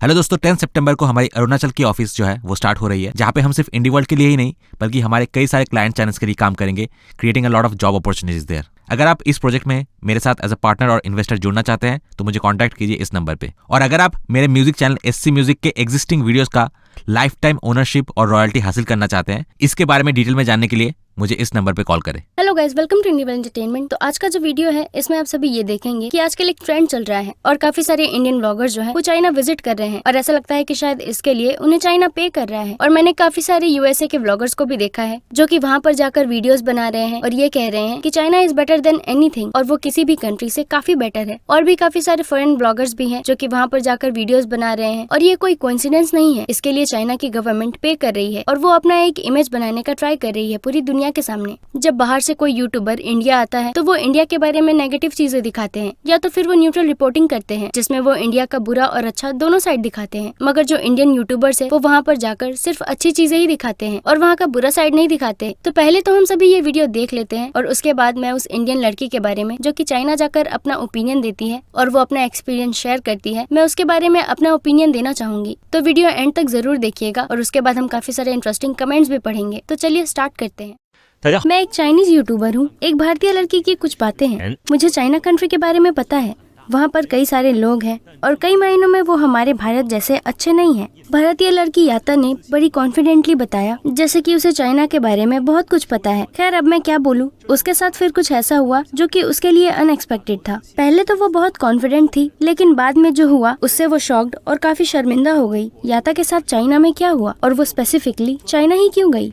Hello दोस्तों, 10 सितंबर को हमारी अरुणाचल की ऑफिस जो है वो स्टार्ट हो रही है, जहाँ पे हम सिर्फ इंडी वर्ल्ड के लिए ही नहीं बल्कि हमारे कई सारे क्लाइंट चैनल्स के लिए काम करेंगे, creating a lot of job opportunities there. अगर आप इस प्रोजेक्ट में मेरे साथ एज अ पार्टनर और इन्वेस्टर जुड़ना चाहते हैं तो मुझे कॉन्टैक्ट कीजिए इस नंबर पे। और अगर आप मेरे म्यूजिक चैनल SC म्यूजिक के एग्जिस्टिंग वीडियोस का लाइफ टाइम ओनरशिप और रॉयल्टी हासिल करना चाहते हैं, इसके बारे में डिटेल में जानने के लिए मुझे इस नंबर पे कॉल करें। Hello guys, welcome to Indian entertainment. तो आज का जो वीडियो है इसमें आप सभी ये देखेंगे कि आजकल एक ट्रेंड चल रहा है और काफी सारे इंडियन ब्लॉगर्स जो है वो चाइना विजिट कर रहे हैं और ऐसा लगता है कि शायद इसके लिए उन्हें चाइना पे कर रहा है। और मैंने काफी सारे USA के ब्लॉगर्स को भी देखा है जो कि वहाँ पर जाकर वीडियोस बना रहे हैं और ये कह रहे हैं कि China is better than anything और वो किसी भी कंट्री से काफी बेटर है। और भी काफी सारे फॉरेन ब्लॉगर्स भी हैं जो कि वहाँ पर जाकर वीडियोस बना रहे हैं और ये कोई कोइंसिडेंस नहीं है, इसके लिए चाइना की गवर्नमेंट पे कर रही है और वो अपना एक इमेज बनाने का ट्राई कर रही है पूरी दुनिया के सामने। जब बाहर से कोई यूट्यूबर इंडिया आता है तो वो इंडिया के बारे में नेगेटिव चीजें दिखाते हैं या तो फिर वो न्यूट्रल रिपोर्टिंग करते हैं जिसमें वो इंडिया का बुरा और अच्छा दोनों साइड दिखाते हैं। मगर जो इंडियन यूट्यूबर्स है वो वहाँ पर जाकर सिर्फ अच्छी चीजें ही दिखाते हैं और वहाँ का बुरा साइड नहीं दिखाते। तो पहले तो हम सभी ये वीडियो देख लेते हैं और उसके बाद मैं उस इंडियन लड़की के बारे में जो कि चाइना जाकर अपना ओपिनियन देती है और वो अपना एक्सपीरियंस शेयर करती है, मैं उसके बारे में अपना ओपिनियन देना चाहूंगी। तो वीडियो एंड तक जरूर देखिएगा और उसके बाद हम काफी सारे इंटरेस्टिंग कमेंट्स भी पढ़ेंगे। तो चलिए स्टार्ट करते हैं। मैं एक चाइनीज यूट्यूबर हूँ। एक भारतीय लड़की की कुछ बातें हैं। मुझे चाइना कंट्री के बारे में पता है। वहाँ पर कई सारे लोग हैं और कई महीनों में वो हमारे भारत जैसे अच्छे नहीं हैं। भारतीय लड़की याता ने बड़ी कॉन्फिडेंटली बताया जैसे कि उसे चाइना के बारे में बहुत कुछ पता है। खैर अब मैं क्या बोलूँ, उसके साथ फिर कुछ ऐसा हुआ जो कि उसके लिए अनएक्सपेक्टेड था। पहले तो वो बहुत कॉन्फिडेंट थी लेकिन बाद में जो हुआ उससे वो शॉक्ड और काफी शर्मिंदा हो गई। याता के साथ चाइना में क्या हुआ और वो स्पेसिफिकली चाइना ही क्यों गई।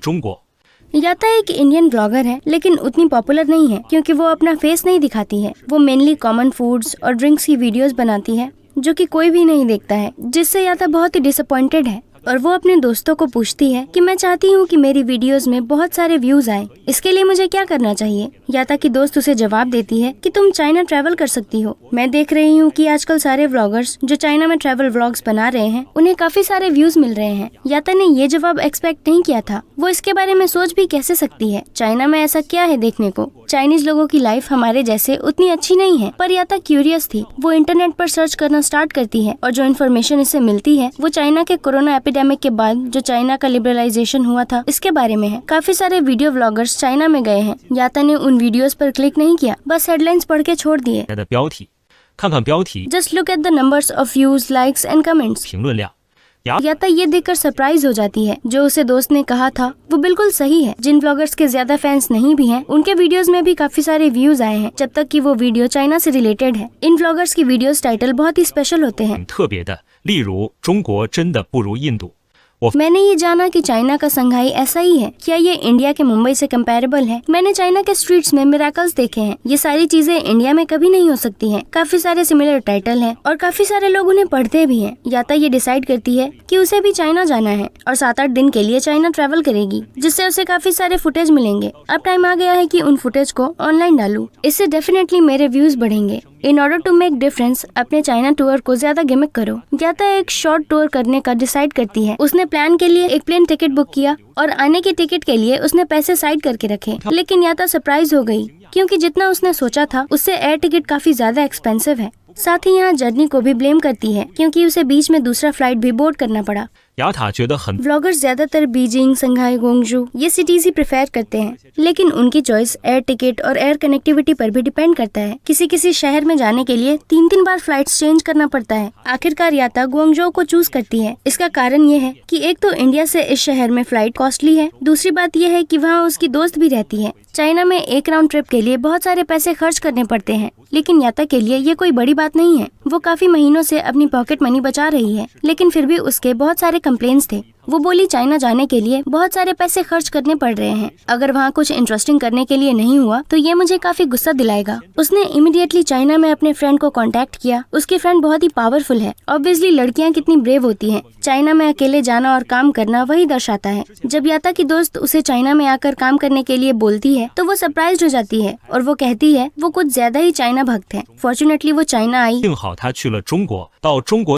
याता एक इंडियन ब्लॉगर है लेकिन उतनी पॉपुलर नहीं है क्योंकि वो अपना फेस नहीं दिखाती है। वो मेनली कॉमन फूड्स और ड्रिंक्स की वीडियोस बनाती है जो कि कोई भी नहीं देखता है, जिससे याता बहुत ही डिसअपॉइंटेड है। और वो अपने दोस्तों को पूछती है कि मैं चाहती हूँ कि मेरी वीडियोस में बहुत सारे व्यूज आए, इसके लिए मुझे क्या करना चाहिए। याता की दोस्त उसे जवाब देती है कि तुम चाइना ट्रैवल कर सकती हो। मैं देख रही हूँ कि आजकल सारे व्लॉगर्स जो चाइना में ट्रैवल व्लॉग्स बना रहे हैं उन्हें काफी सारे व्यूज मिल रहे हैं। याता ने ये जवाब एक्सपेक्ट नहीं किया था। वो इसके बारे में सोच भी कैसे सकती है, चाइना में ऐसा क्या है देखने को। चाइनीज लोगों की लाइफ हमारे जैसे उतनी अच्छी नहीं है। पर याता क्यूरियस थी। वो इंटरनेट पर सर्च करना स्टार्ट करती है और जो इन्फॉर्मेशन इसे मिलती है वो चाइना के कोरोना एपिडेमिक के बाद जो चाइना का लिबरलाइजेशन हुआ था इसके बारे में है। काफी सारे वीडियो व्लॉगर्स चाइना में गए हैं। याता ने उन वीडियोस पर क्लिक नहीं किया, बस हेडलाइंस पढ़ के छोड़ दिए। Just look at the numbers of views, likes and comments. याता ये देखकर सरप्राइज हो जाती है। जो उसे दोस्त ने कहा था वो बिल्कुल सही है। जिन ब्लॉगर्स के ज्यादा फैंस नहीं भी हैं, उनके वीडियोस में भी काफी सारे व्यूज आए हैं जब तक कि वो वीडियो चाइना से रिलेटेड है। इन ब्लॉगर्स की वीडियोस टाइटल बहुत ही स्पेशल होते हैं। मैंने ये जाना कि चाइना का संघाई ऐसा ही है। क्या ये इंडिया के मुंबई से कंपैरेबल है। मैंने चाइना के स्ट्रीट्स में मिराकल्स देखे हैं। ये सारी चीजें इंडिया में कभी नहीं हो सकती हैं। काफी सारे सिमिलर टाइटल हैं और काफी सारे लोग उन्हें पढ़ते भी हैं। याता ये डिसाइड करती है कि उसे भी चाइना जाना है और 7-8 दिन के लिए चाइना ट्रैवल करेगी, जिससे उसे काफी सारे फुटेज मिलेंगे। अब टाइम आ गया है कि उन फुटेज को ऑनलाइन डालूं। इससे डेफिनेटली मेरे व्यूज बढ़ेंगे। In order to make difference अपने चाइना टूर को ज्यादा गिमिक करो। याता एक शॉर्ट टूर करने का डिसाइड करती है। उसने प्लान के लिए एक प्लेन टिकट बुक किया और आने की टिकट के लिए उसने पैसे साइड करके रखे। लेकिन याता सरप्राइज हो गई क्योंकि जितना उसने सोचा था उससे एयर टिकट काफी ज्यादा एक्सपेंसिव है। साथ ही यहाँ जर्नी को भी ब्लेम करती है क्योंकि उसे बीच में दूसरा फ्लाइट भी बोर्ड करना पड़ा। व्लॉगर्स ज्यादातर बीजिंग, संघाई, गोंगजू ये सिटीज ही प्रेफर करते हैं, लेकिन उनकी चॉइस एयर टिकट और एयर कनेक्टिविटी पर भी डिपेंड करता है। किसी किसी शहर में जाने के लिए 3-3 बार फ्लाइट्स चेंज करना पड़ता है। आखिरकार याता गुआंगझो को चूज करती है। इसका कारण ये है कि एक तो इंडिया से इस शहर में फ्लाइट कॉस्टली है, दूसरी बात यह है कि वहाँ उसकी दोस्त भी रहती है। चाइना में एक राउंड ट्रिप के लिए बहुत सारे पैसे खर्च करने पड़ते हैं, लेकिन याता के लिए ये कोई बड़ी बात नहीं है। वो काफी महीनों से अपनी पॉकेट मनी बचा रही है, लेकिन फिर भी उसके बहुत सारे कंप्लेंट्स थे। वो बोली चाइना जाने के लिए बहुत सारे पैसे खर्च करने पड़ रहे हैं। अगर वहाँ कुछ इंटरेस्टिंग करने के लिए नहीं हुआ तो ये मुझे काफी गुस्सा दिलाएगा। उसने इमीडिएटली चाइना में अपने फ्रेंड को कांटेक्ट किया। उसकी फ्रेंड बहुत ही पावरफुल है। ऑब्वियसली लड़कियाँ कितनी ब्रेव होती हैं। चाइना में अकेले जाना और काम करना वही दर्शाता है। जब याता की दोस्त उसे चाइना में आकर काम करने के लिए बोलती है तो वो सरप्राइज हो जाती है और वो कहती है वो कुछ ज्यादा ही चाइना भक्त है। फॉर्चुनेटली वो चाइना आई।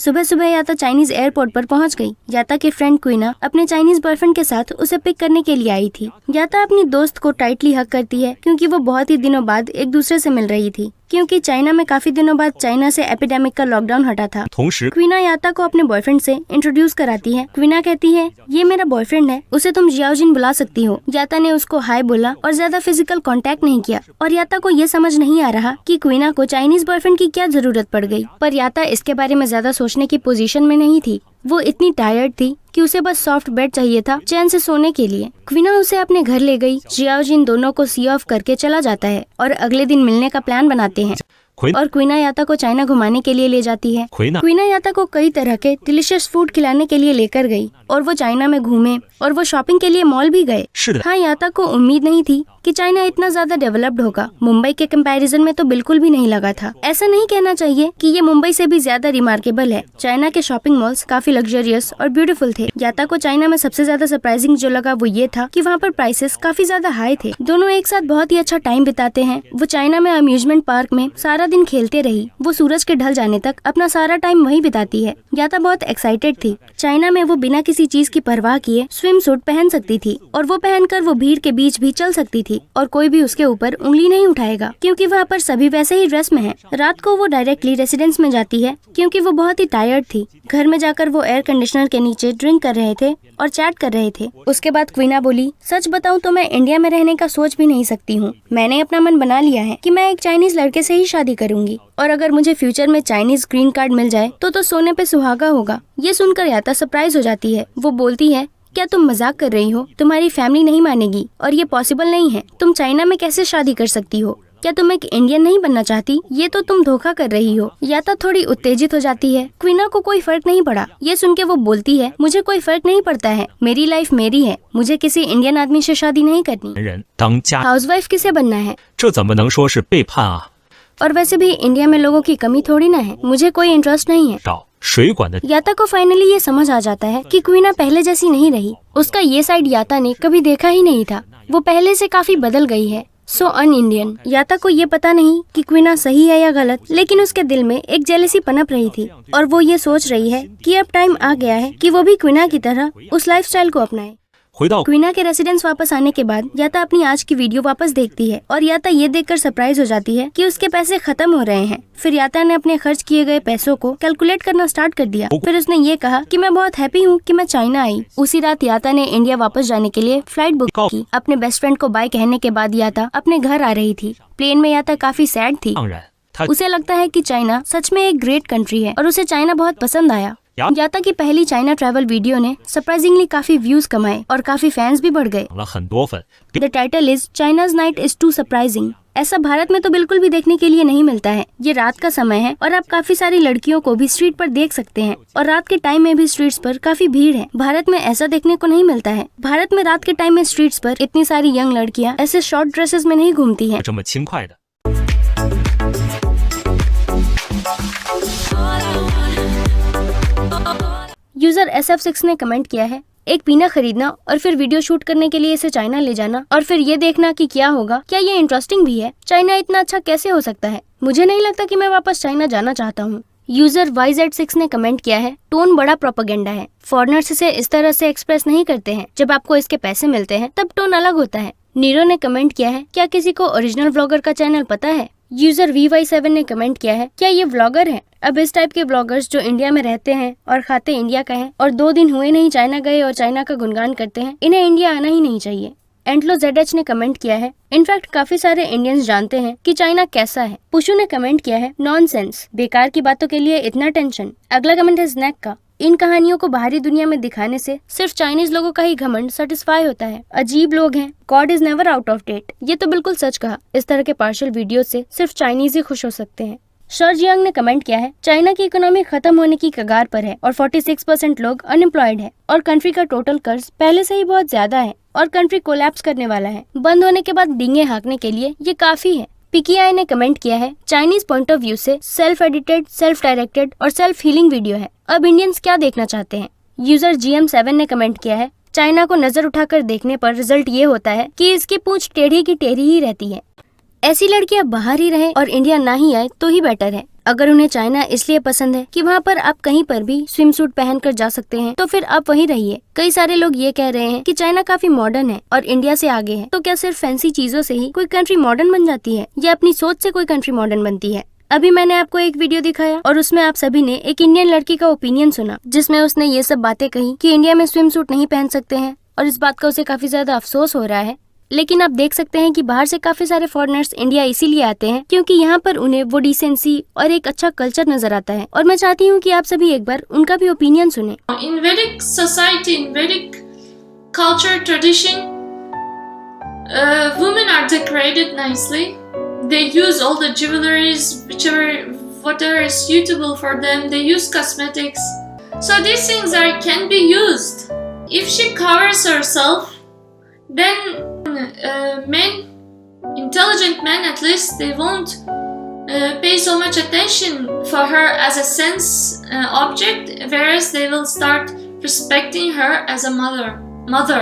सुबह सुबह याता चाइनीज एयरपोर्ट पर पहुंच गई। याता की फ्रेंड क्वीना अपने चाइनीज बॉयफ्रेंड के साथ उसे पिक करने के लिए आई थी। याता अपनी दोस्त को टाइटली हग करती है क्योंकि वो बहुत ही दिनों बाद एक दूसरे से मिल रही थी। क्योंकि चाइना में काफी दिनों बाद चाइना से एपिडेमिक का लॉकडाउन हटा था। 同时， क्वीना याता को अपने बॉयफ्रेंड से इंट्रोड्यूस कराती है। क्वीना कहती है ये मेरा बॉयफ्रेंड है, उसे तुम जियाओजिन बुला सकती हो। याता ने उसको हाय बोला और ज्यादा फिजिकल कांटेक्ट नहीं किया और याता को ये समझ नहीं आ रहा कि क्वीना को चाइनीज बॉयफ्रेंड की क्या जरूरत पड़ गई। पर याता इसके बारे में ज्यादा सोचने की पोजीशन में नहीं थी। वो इतनी टायर्ड थी कि उसे बस सॉफ्ट बेड चाहिए था चैन से सोने के लिए। क्वीना उसे अपने घर ले गई। जियाओजिन दोनों को सी ऑफ करके चला जाता है और अगले दिन मिलने का प्लान बनाते हैं 奎 और क्वीना याता को चाइना घुमाने के लिए ले जाती है। 奎娜 क्वीना याता को कई तरह के डिलीशियस फूड खिलाने के लिए लेकर गई और वो चाइना में घूमे और वो शॉपिंग के लिए मॉल भी गए। 是的， हाँ, याता को उम्मीद नहीं थी कि चाइना इतना ज्यादा डेवलप्ड होगा। मुंबई के कंपैरिजन में तो बिल्कुल भी नहीं लगा था। ऐसा नहीं कहना चाहिए कि ये मुंबई से भी ज्यादा रिमार्केबल है। चाइना के शॉपिंग मॉल्स काफी लग्जरियस और ब्यूटीफुल थे। याता को चाइना में सबसे ज्यादा सरप्राइजिंग जो लगा वो ये था कि वहाँ पर प्राइसेस काफी ज्यादा हाई थे। दोनों एक साथ बहुत ही अच्छा टाइम बिताते हैं। वो चाइना में अम्यूजमेंट पार्क में सारा दिन खेलते रही। वो सूरज के ढल जाने तक अपना सारा टाइम वहीं बिताती है। याता बहुत एक्साइटेड थी। चाइना में वो बिना किसी चीज की परवाह किए स्विम सूट पहन सकती थी और वो पहनकर वो भीड़ के बीच भी चल सकती थी और कोई भी उसके ऊपर उंगली नहीं उठाएगा क्योंकि वहाँ पर सभी वैसे ही ड्रेस में हैं। रात को वो डायरेक्टली रेसिडेंस में जाती है क्योंकि वो बहुत ही टायर्ड थी। घर में जाकर वो एयर कंडीशनर के नीचे ड्रिंक कर रहे थे और चैट कर रहे थे। उसके बाद क्वीना बोली, सच बताऊं तो मैं इंडिया में रहने का सोच भी नहीं सकती हूँ। मैंने अपना मन बना लिया है कि मैं एक चाइनीज लड़के से ही शादी करूंगी और अगर मुझे फ्यूचर में चाइनीज ग्रीन कार्ड मिल जाए तो सोने पे सुहागा होगा। ये सुनकर याता सरप्राइज हो जाती है। वो बोलती है, क्या तुम मजाक कर रही हो? तुम्हारी फैमिली नहीं मानेगी और ये पॉसिबल नहीं है। तुम चाइना में कैसे शादी कर सकती हो? क्या तुम एक इंडियन नहीं बनना चाहती? ये तो तुम धोखा कर रही हो। याता थोड़ी उत्तेजित हो जाती है। क्वीना को कोई फर्क नहीं पड़ा। ये सुन के वो बोलती है, मुझे कोई फर्क नहीं पड़ता है। मेरी लाइफ मेरी है। मुझे किसी इंडियन आदमी से शादी नहीं करनी। 人当家， हाउसवाइफ किसे बनना है? 这怎么能说是背叛啊？ और वैसे भी इंडिया में लोगों की कमी थोड़ी ना है। मुझे कोई इंटरेस्ट नहीं है। 找水管的 याता को फाइनली ये समझ आ जाता है कि क्वीना पहले जैसी नहीं रही। उसका ये साइड याता ने कभी देखा ही नहीं था। वो पहले से काफी बदल गई है। सो अन इंडियन। याता को ये पता नहीं कि क्वीना सही है या गलत, लेकिन उसके दिल में एक जेलसी पनप रही थी और वो ये सोच रही है कि अब टाइम आ गया है कि वो भी क्वीना की तरह उस लाइफस्टाइल को अपनाए। 回到 क्वीना के रेसिडेंस वापस आने के बाद याता अपनी आज की वीडियो वापस देखती है और याता ये देखकर सरप्राइज हो जाती है कि उसके पैसे खत्म हो रहे हैं। फिर याता ने अपने खर्च किए गए पैसों को कैलकुलेट करना स्टार्ट कर दिया। फिर उसने ये कहा कि मैं बहुत हैप्पी हूँ कि मैं चाइना आई। उसी रात याता ने इंडिया वापस जाने के लिए फ्लाइट बुक की। अपने बेस्ट फ्रेंड को बाय कहने के बाद याता अपने घर आ रही थी। प्लेन में याता काफी सैड थी। 当然，他 उसे लगता है कि चाइना सच में एक ग्रेट कंट्री है और उसे चाइना बहुत पसंद आया। याता की पहली चाइना ट्रैवल वीडियो ने सरप्राइजिंगली काफी व्यूज कमाए और काफी फैंस भी बढ़ गए। 了很多粉， the title is China's night is too surprising. ऐसा भारत में तो बिल्कुल भी देखने के लिए नहीं मिलता है। ये रात का समय है और आप काफी सारी लड़कियों को भी स्ट्रीट पर देख सकते हैं और रात के टाइम में भी स्ट्रीट्स पर काफी भीड़ है। भारत में ऐसा देखने को नहीं मिलता है। भारत में रात के टाइम में स्ट्रीट्स पर इतनी सारी यंग लड़कियां ऐसे शॉर्ट ड्रेसेस में नहीं घूमती हैं। 这么轻快的。 यूजर SF6 ने कमेंट किया है, एक पीना खरीदना और फिर वीडियो शूट करने के लिए इसे चाइना ले जाना और फिर ये देखना कि क्या होगा। क्या ये इंटरेस्टिंग भी है? चाइना इतना अच्छा कैसे हो सकता है? मुझे नहीं लगता कि मैं वापस चाइना जाना चाहता हूँ। यूजर YZ6 ने कमेंट किया है, टोन बड़ा प्रोपेगेंडा है। फॉरेनर्स इसे इस तरह से एक्सप्रेस नहीं करते हैं। जब आपको इसके पैसे मिलते हैं तब टोन अलग होता है। नीरो ने कमेंट किया है, क्या किसी को ओरिजिनल व्लॉगर का चैनल पता है? यूजर VY7 ने कमेंट किया है, क्या ये व्लॉगर है? अब इस टाइप के व्लॉगर्स जो इंडिया में रहते हैं और खाते इंडिया का है और 2 दिन हुए नहीं चाइना गए और चाइना का गुणगान करते हैं, इन्हें इंडिया आना ही नहीं चाहिए। एंटलो ZH ने कमेंट किया है, इनफैक्ट काफी सारे इंडियंस जानते हैं कि चाइना कैसा है। पुशु ने कमेंट किया है, नॉनसेंस, बेकार की बातों के लिए इतना टेंशन। अगला कमेंट है स्नैक का, इन कहानियों को बाहरी दुनिया में दिखाने से सिर्फ चाइनीज लोगों का ही घमंड सेटिस्फाई होता है। अजीब लोग हैं। God is never out of date. ये तो बिल्कुल सच कहा। इस तरह के पार्शियल वीडियो से सिर्फ चाइनीज ही खुश हो सकते हैं। शर्जियांग ने कमेंट किया है, चाइना की इकोनॉमी खत्म होने की कगार पर है और 46% लोग अनएम्प्लॉयड है और कंट्री का टोटल कर्ज पहले से ही बहुत ज्यादा है और कंट्री कोलैप्स करने वाला है। बंद होने के बाद डींगे हाँकने के लिए ये काफी है। PKI ने कमेंट किया है, चाइनीज पॉइंट ऑफ व्यू से सेल्फ एडिटेड, सेल्फ डायरेक्टेड और सेल्फ हीलिंग वीडियो है। अब इंडियंस क्या देखना चाहते हैं? यूजर GM7 ने कमेंट किया है, चाइना को नजर उठाकर देखने पर रिजल्ट ये होता है कि इसकी पूंछ टेढ़ी की टेढ़ी ही रहती है। ऐसी लड़कियां बाहर ही रहे और इंडिया ना ही आए तो ही बेटर है। अगर उन्हें चाइना इसलिए पसंद है कि वहाँ पर आप कहीं पर भी स्विम सूट पहन कर जा सकते हैं, तो फिर आप वहीं रहिए। कई सारे लोग ये कह रहे हैं कि चाइना काफी मॉडर्न है और इंडिया से आगे है, तो क्या सिर्फ फैंसी चीजों से ही कोई कंट्री मॉडर्न बन जाती है या अपनी सोच से कोई कंट्री मॉडर्न बनती है? अभी मैंने आपको एक वीडियो दिखाया और उसमें आप सभी ने एक इंडियन लड़की का ओपिनियन सुना, जिसमें उसने ये सब बातें कही कि इंडिया में स्विम सूट नहीं पहन सकते हैं, और इस बात का उसे काफी ज्यादा अफसोस हो रहा है। लेकिन आप देख सकते हैं कि बाहर से काफी सारे फॉरेनर्स इंडिया इसीलिए आते हैं क्योंकि यहाँ पर उन्हें वो डिसेंसी और एक अच्छा कल्चर नजर आता है। और मैं चाहती हूँ कि आप सभी एक बार उनका भी ओपिनियन सुने। In Vedic society, in Vedic culture tradition, women are decorated nicely. They use all the jewelries, whatever is suitable for them. They use cosmetics. So these things can be used. If she covers herself, then intelligent men at least, they won't pay so much attention for her as a sense object, whereas they will start respecting her as a mother.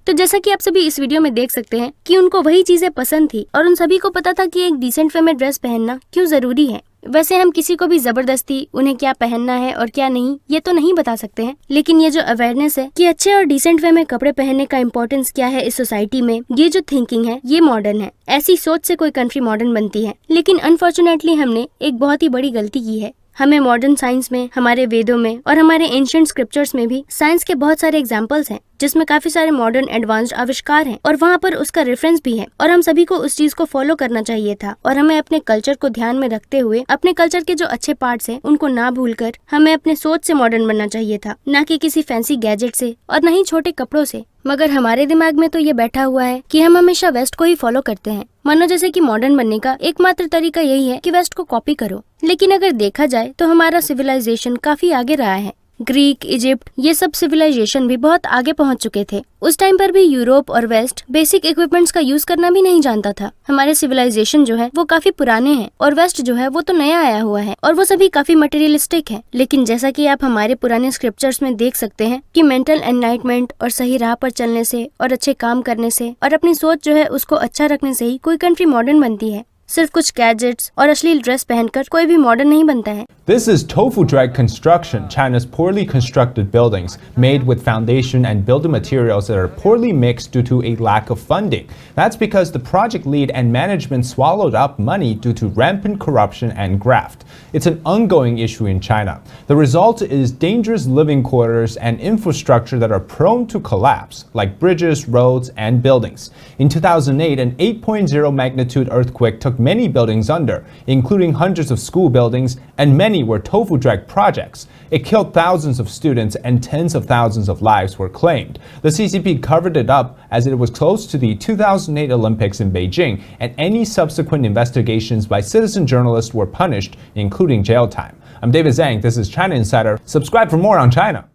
तो जैसा कि आप सभी इस video में देख सकते हैं कि उनको वही चीजें पसंद थी और उन सभी को पता था कि एक डिसेंट वे में ड्रेस पहनना क्यों जरूरी है। वैसे हम किसी को भी जबरदस्ती उन्हें क्या पहनना है और क्या नहीं ये तो नहीं बता सकते हैं, लेकिन ये जो अवेयरनेस है कि अच्छे और डिसेंट वे में कपड़े पहनने का इम्पोर्टेंस क्या है इस सोसाइटी में, ये जो थिंकिंग है ये मॉडर्न है। ऐसी सोच से कोई कंट्री मॉडर्न बनती है। लेकिन अनफॉर्चुनेटली हमने एक बहुत ही बड़ी गलती की है। हमें मॉडर्न साइंस में, हमारे वेदों में और हमारे एंशिएंट स्क्रिप्चर्स में भी साइंस के बहुत सारे एग्जांपल्स हैं जिसमें काफी सारे मॉडर्न एडवांस्ड आविष्कार हैं और वहाँ पर उसका रेफरेंस भी है, और हम सभी को उस चीज को फॉलो करना चाहिए था। और हमें अपने कल्चर को ध्यान में रखते हुए अपने कल्चर के जो अच्छे पार्ट्स हैं उनको ना भूलकर हमें अपने सोच से मॉडर्न बनना चाहिए था, ना कि किसी फैंसी गैजेट से और न ही छोटे कपड़ों से। मगर हमारे दिमाग में तो ये बैठा हुआ है कि हम हमेशा वेस्ट को ही फॉलो करते हैं, मानो जैसे कि मॉडर्न बनने का एकमात्र तरीका यही है कि वेस्ट को कॉपी करो। लेकिन अगर देखा जाए तो हमारा सिविलाइजेशन काफी आगे रहा है। ग्रीक, इजिप्ट, ये सब सिविलाइजेशन भी बहुत आगे पहुंच चुके थे। उस टाइम पर भी यूरोप और वेस्ट बेसिक इक्विपमेंट्स का यूज करना भी नहीं जानता था। हमारे सिविलाइजेशन जो है वो काफी पुराने हैं और वेस्ट जो है वो तो नया आया हुआ है और वो सभी काफी मटेरियलिस्टिक है। लेकिन जैसा कि आप हमारे पुराने स्क्रिप्चर्स में देख सकते हैं कि मेंटल एनलाइटमेंट और सही राह पर चलने से और अच्छे काम करने से और अपनी सोच जो है उसको अच्छा रखने से ही कोई कंट्री मॉडर्न बनती है। सिर्फ कुछ गैजेट्स और अश्लील ड्रेस पहनकर कोई भी मॉडर्न नहीं बनता है। This is tofu drag construction, China's poorly constructed buildings made with foundation and building materials that are poorly mixed due to a lack of funding. That's because the project lead and management swallowed up money due to rampant corruption and graft. It's an ongoing issue in China. The result is dangerous living quarters and infrastructure that are prone to collapse, like bridges, roads, and buildings. In 2008, an 8.0 magnitude earthquake took many buildings under, including hundreds of school buildings, and many were tofu drag projects. It killed thousands of students and tens of thousands of lives were claimed. The CCP covered it up as it was close to the 2008 Olympics in Beijing, and any subsequent investigations by citizen journalists were punished, including jail time. I'm David Zhang. This is China Insider. Subscribe for more on China.